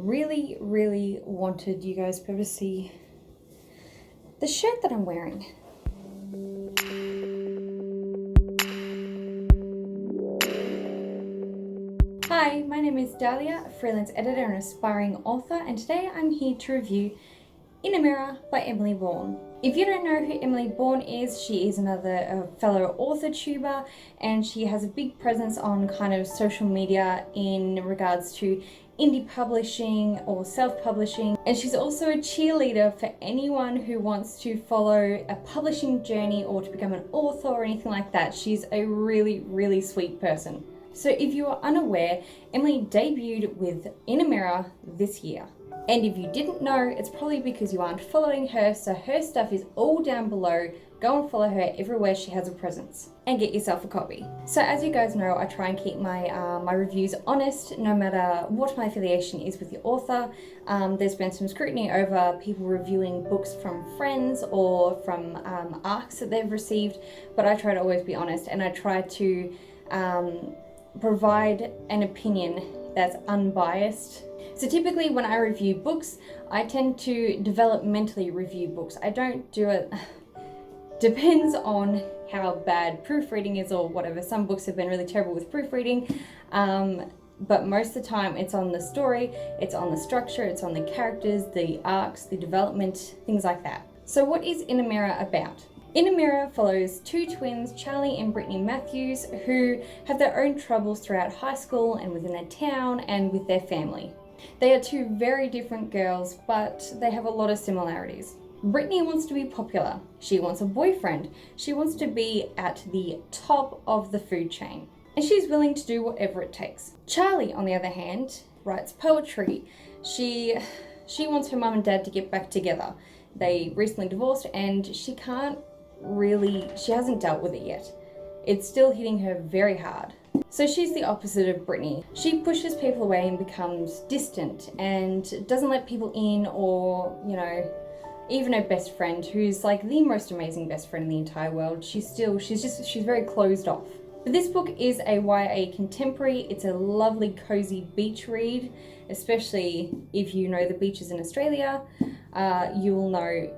really, really wanted you guys to be able to see the shirt that I'm wearing. Hi, my name is Dahlia, a freelance editor and aspiring author, and today I'm here to review In a Mirror by Emily Bourne. If you don't know who Emily Bourne is, she is another fellow author tuber, and she has a big presence on kind of social media in regards to indie publishing or self-publishing, and she's also a cheerleader for anyone who wants to follow a publishing journey or to become an author or anything like that. She's a really, really sweet person. So if you are unaware, Emily debuted with In a Mirror this year. And if you didn't know, it's probably because you aren't following her, so her stuff is all down below. Go and follow her everywhere she has a presence and get yourself a copy. So as you guys know, I try and keep my my reviews honest, no matter what my affiliation is with the author. There's been some scrutiny over people reviewing books from friends or from arcs that they've received, but I try to always be honest, and I try to provide an opinion that's unbiased. So typically when I review books, I tend to developmentally review books. I don't do it, depends on how bad proofreading is or whatever. Some books have been really terrible with proofreading, but most of the time it's on the story, it's on the structure, it's on the characters, the arcs, the development, things like that. So what is In a Mirror about? In a Mirror follows two twins, Charlie and Brittany Matthews, who have their own troubles throughout high school and within their town and with their family. They are two very different girls, but they have a lot of similarities. Brittany wants to be popular. She wants a boyfriend. She wants to be at the top of the food chain, and she's willing to do whatever it takes. Charlie, on the other hand, writes poetry. She wants her mum and dad to get back together. They recently divorced, and she hasn't dealt with it yet. It's still hitting her very hard. So she's the opposite of Brittany. She pushes people away and becomes distant and doesn't let people in, or, you know, even her best friend, who's like the most amazing best friend in the entire world, she's very closed off. But this book is a YA contemporary. It's a lovely cozy beach read, especially if you know the beaches in Australia. You will know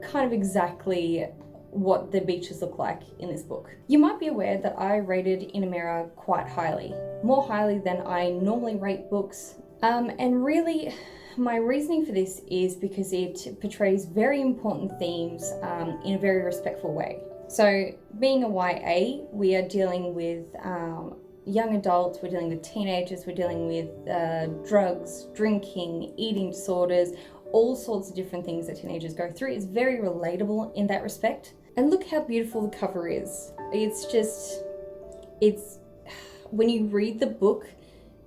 kind of exactly what the beaches look like in this book. You might be aware that I rated In a Mirror quite highly, more highly than I normally rate books. And really, my reasoning for this is because it portrays very important themes in a very respectful way. So being a YA, we are dealing with young adults, we're dealing with teenagers, we're dealing with drugs, drinking, eating disorders, all sorts of different things that teenagers go through. It's very relatable in that respect. And look how beautiful the cover is. When you read the book,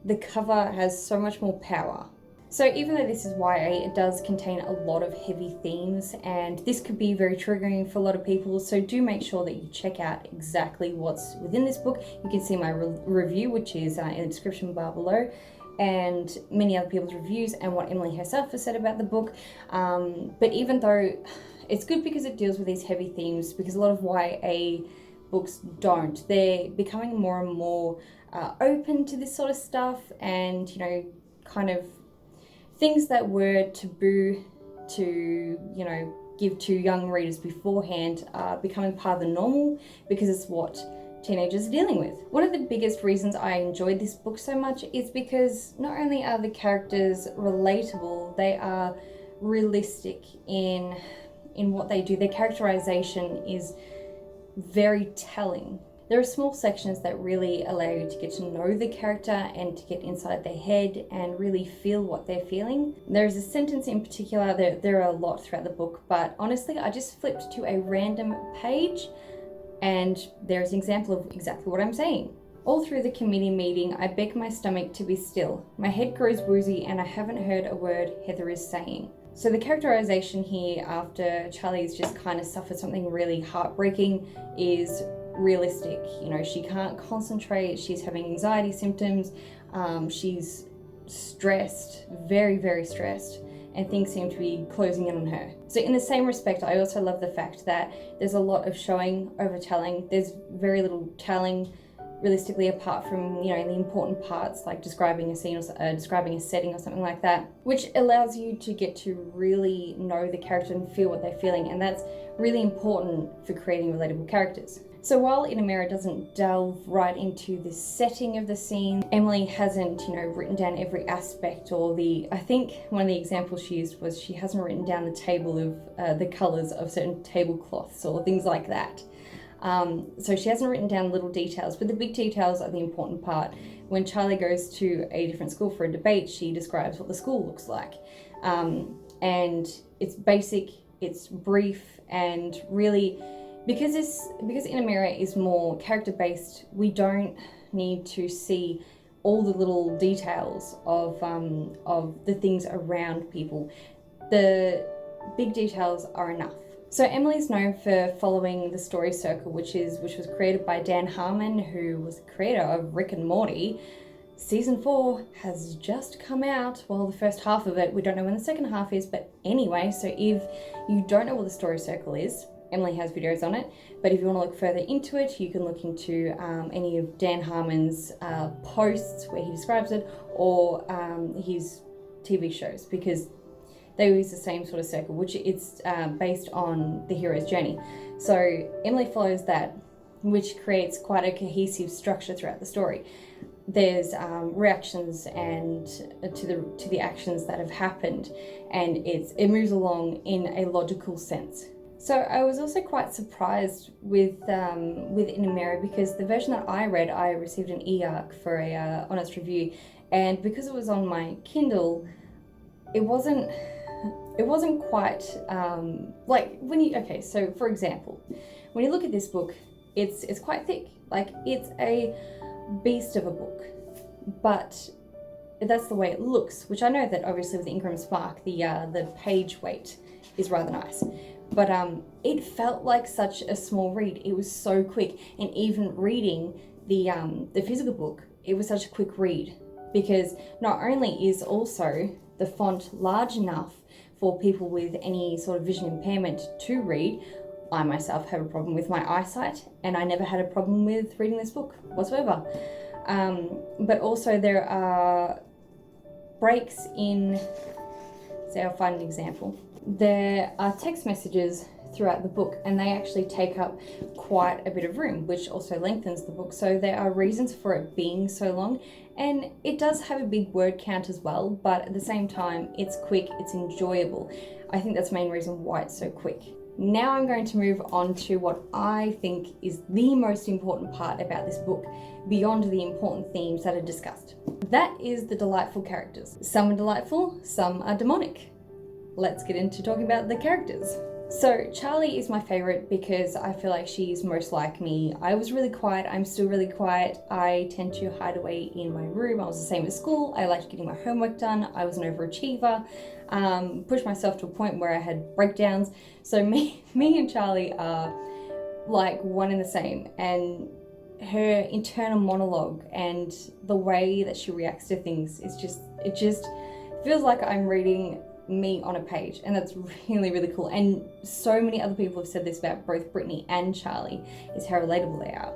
the cover has so much more power. So even though this is YA, it does contain a lot of heavy themes, and this could be very triggering for a lot of people. So do make sure that you check out exactly what's within this book. You can see my review, which is in the description bar below, and many other people's reviews and what Emily herself has said about the book. But even though it's good because it deals with these heavy themes, because a lot of YA books don't. They're becoming more and more open to this sort of stuff, and, you know, kind of things that were taboo to, you know, give to young readers beforehand are becoming part of the normal because it's what teenagers are dealing with. One of the biggest reasons I enjoyed this book so much is because not only are the characters relatable, they are realistic in what they do. Their characterization is very telling. There are small sections that really allow you to get to know the character and to get inside their head and really feel what they're feeling. There's a sentence in particular, there are a lot throughout the book, but honestly, I just flipped to a random page and there's an example of exactly what I'm saying. All through the committee meeting, I beg my stomach to be still. My head grows woozy and I haven't heard a word Heather is saying. So the characterization here, after Charlie's just kind of suffered something really heartbreaking, is realistic. You know, she can't concentrate, she's having anxiety symptoms, she's stressed, very, very stressed, and things seem to be closing in on her. So in the same respect, I also love the fact that there's a lot of showing over telling. There's very little telling, realistically, apart from, you know, the important parts like describing a scene or describing a setting or something like that, which allows you to get to really know the character and feel what they're feeling, and that's really important for creating relatable characters. So while In a Mirror doesn't delve right into the setting of the scene, Emily hasn't, you know, written down every aspect, or I think one of the examples she used was she hasn't written down the table of the colours of certain tablecloths or things like that. So she hasn't written down little details, but the big details are the important part. When Charlie goes to a different school for a debate, she describes what the school looks like. And it's basic, it's brief, and really, because In a Mirror is more character-based, we don't need to see all the little details of the things around people. The big details are enough. So Emily's known for following the story circle, which was created by Dan Harmon, who was the creator of Rick and Morty. Season 4 has just come out. Well, the first half of it, we don't know when the second half is, but anyway, so if you don't know what the story circle is, Emily has videos on it, but if you want to look further into it, you can look into any of Dan Harmon's posts where he describes it, or his TV shows, because they use the same sort of circle, which it's based on the hero's journey. So Emily follows that, which creates quite a cohesive structure throughout the story. There's reactions and to the actions that have happened, and it moves along in a logical sense. So I was also quite surprised with In a Mirror, because the version that I read, I received an e-arc for a honest review, and because it was on my Kindle, it wasn't quite like when you, okay, so for example, when you look at this book, it's quite thick. Like, it's a beast of a book, but that's the way it looks, which I know that obviously with Ingram Spark, the page weight is rather nice. But it felt like such a small read. It was so quick, and even reading the physical book, it was such a quick read, because not only is also the font large enough for people with any sort of vision impairment to read. I myself have a problem with my eyesight, and I never had a problem with reading this book whatsoever. But also there are breaks in, say I'll find an example. There are text messages throughout the book, and they actually take up quite a bit of room, which also lengthens the book. So there are reasons for it being so long, and it does have a big word count as well, but at the same time, it's quick, it's enjoyable. I think that's the main reason why it's so quick. Now I'm going to move on to what I think is the most important part about this book, beyond the important themes that are discussed. That is the delightful characters. Some are delightful, some are demonic. Let's get into talking about the characters. So Charlie is my favorite because I feel like she's most like me. I was really quiet, I'm still really quiet. I tend to hide away in my room. I was the same at school. I liked getting my homework done. I was an overachiever. Pushed myself to a point where I had breakdowns. So me and Charlie are like one and the same, and her internal monologue and the way that she reacts to things is it just feels like I'm reading me on a page, and that's really, really cool. And so many other people have said this about both Brittany and Charlie, is how relatable they are.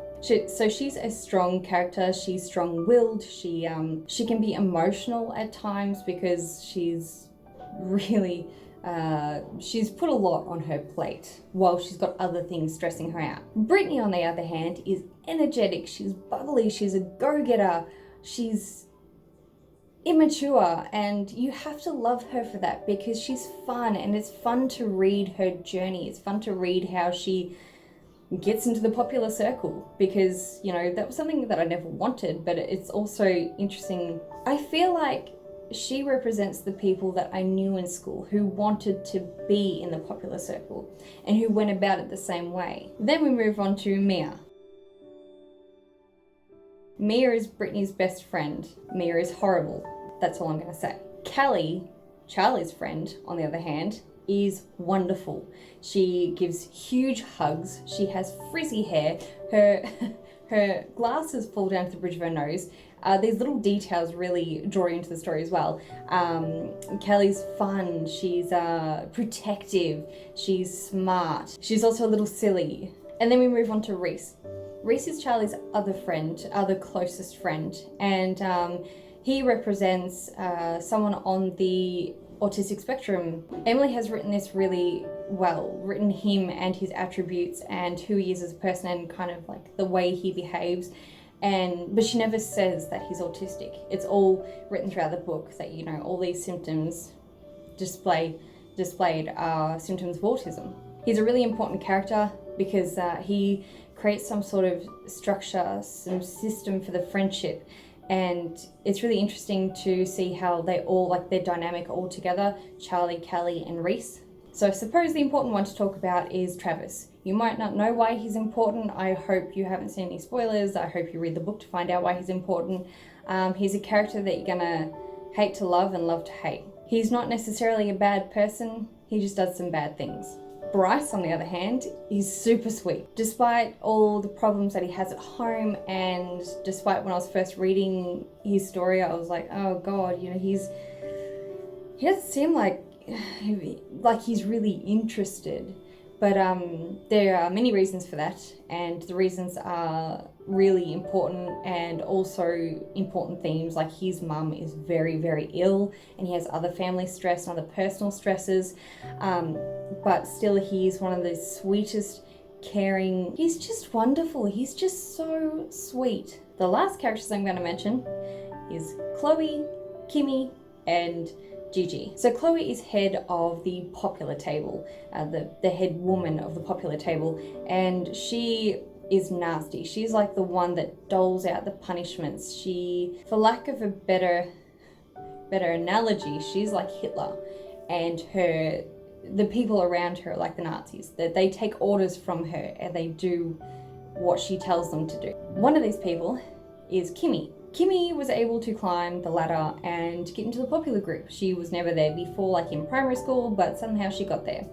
So she's a strong character, she's strong-willed, she can be emotional at times because she's really she's put a lot on her plate while she's got other things stressing her out. Brittany, on the other hand, is energetic, she's bubbly, she's a go-getter, she's immature, and you have to love her for that because she's fun, and it's fun to read her journey. It's fun to read how she gets into the popular circle, because, you know, that was something that I never wanted, but it's also interesting. I feel like she represents the people that I knew in school who wanted to be in the popular circle and who went about it the same way. Then we move on to Mia. Mia is Brittany's best friend. Mia is horrible. That's all I'm going to say. Callie, Charlie's friend, on the other hand, is wonderful. She gives huge hugs. She has frizzy hair. Her glasses fall down to the bridge of her nose. These little details really draw you into the story as well. Callie's fun. She's protective. She's smart. She's also a little silly. And then we move on to Reese. Reese is Charlie's other closest friend, and he represents someone on the autistic spectrum. Emily has written this really well, written him and his attributes and who he is as a person and kind of like the way he behaves. But she never says that he's autistic. It's all written throughout the book that, you know, all these symptoms displayed are symptoms of autism. He's a really important character because he creates some sort of structure, some system for the friendship. And it's really interesting to see how they all, like, their dynamic all together, Charlie, Callie, and Reese. So I suppose the important one to talk about is Travis. You might not know why he's important. I hope you haven't seen any spoilers. I hope you read the book to find out why he's important. He's a character that you're gonna hate to love and love to hate. He's not necessarily a bad person. He just does some bad things. Bryce, on the other hand, is super sweet. Despite all the problems that he has at home, and despite when I was first reading his story, I was like, oh God, you know, he doesn't seem like he's really interested. But there are many reasons for that, and the reasons are really important, and also important themes, like his mum is very, very ill and he has other family stress and other personal stresses, but still he's one of the sweetest, caring, he's just wonderful, he's just so sweet. The last characters I'm going to mention is Chloe, Kimmy, and Gigi. So Chloe is head of the popular table, the head woman of the popular table, and she is nasty. She's like the one that doles out the punishments. She, for lack of a better analogy, she's like Hitler, and the people around her are like the Nazis. That they take orders from her and they do what she tells them to do. One of these people is Kimmy. Kimmy was able to climb the ladder and get into the popular group. She was never there before, like in primary school, but somehow she got there.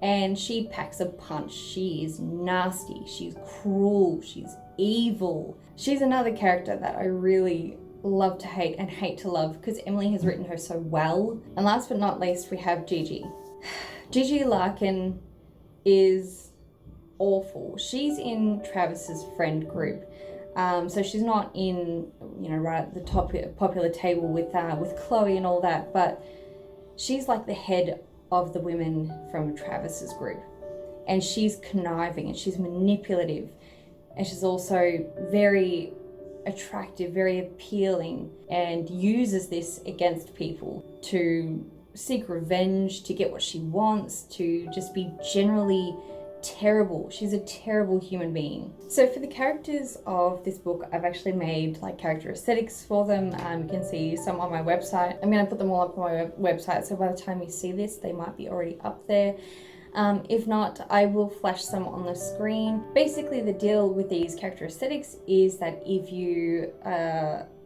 And she packs a punch. She is nasty. She's cruel. She's evil. She's another character that I really love to hate and hate to love because Emily has written her so well. And last but not least, we have Gigi. Gigi Larkin is awful. She's in Travis's friend group. So she's not in, you know, right at the top popular table with Chloe and all that, but she's like the head of the women from Travis's group, and she's conniving and she's manipulative, and she's also very attractive, very appealing, and uses this against people to seek revenge, to get what she wants, to just be generally terrible. She's a terrible human being. So for the characters of this book, I've actually made like character aesthetics for them. You can see some on my website. I'm going to put them all up on my website, so by the time you see this, they might be already up there. If not, I will flash some on the screen. Basically, the deal with these character aesthetics is that if you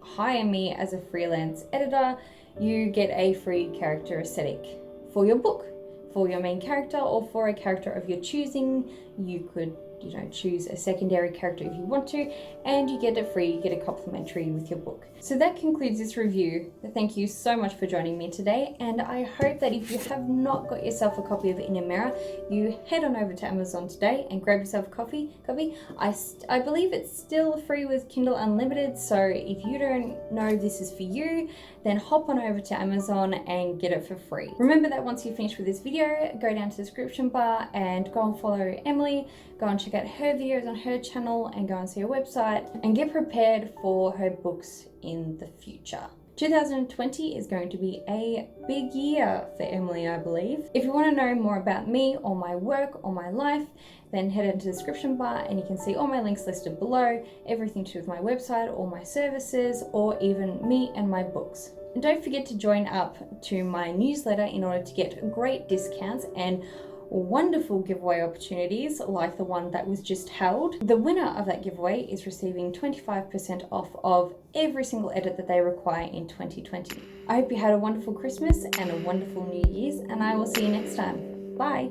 hire me as a freelance editor, you get a free character aesthetic for your book, for your main character, or for a character of your choosing. You could, you know, choose a secondary character if you want to, and you get it free, you get a complimentary with your book. So that concludes this review. Thank you so much for joining me today, and I hope that if you have not got yourself a copy of In a Mirror, you head on over to Amazon today and grab yourself a copy. I believe it's still free with Kindle Unlimited, so if you don't know this is for you, then hop on over to Amazon and get it for free. Remember that once you finish with this video, go down to the description bar and go and follow Emily, go and check out her videos on her channel, and go and see her website, and get prepared for her books in the future. 2020 is going to be a big year for Emily, I believe. If you want to know more about me or my work or my life, then head into the description bar and you can see all my links listed below, everything to do with my website, all my services, or even me and my books. And don't forget to join up to my newsletter in order to get great discounts and wonderful giveaway opportunities like the one that was just held. The winner of that giveaway is receiving 25% off of every single edit that they require in 2020. I hope you had a wonderful Christmas and a wonderful New Year's, and I will see you next time. Bye.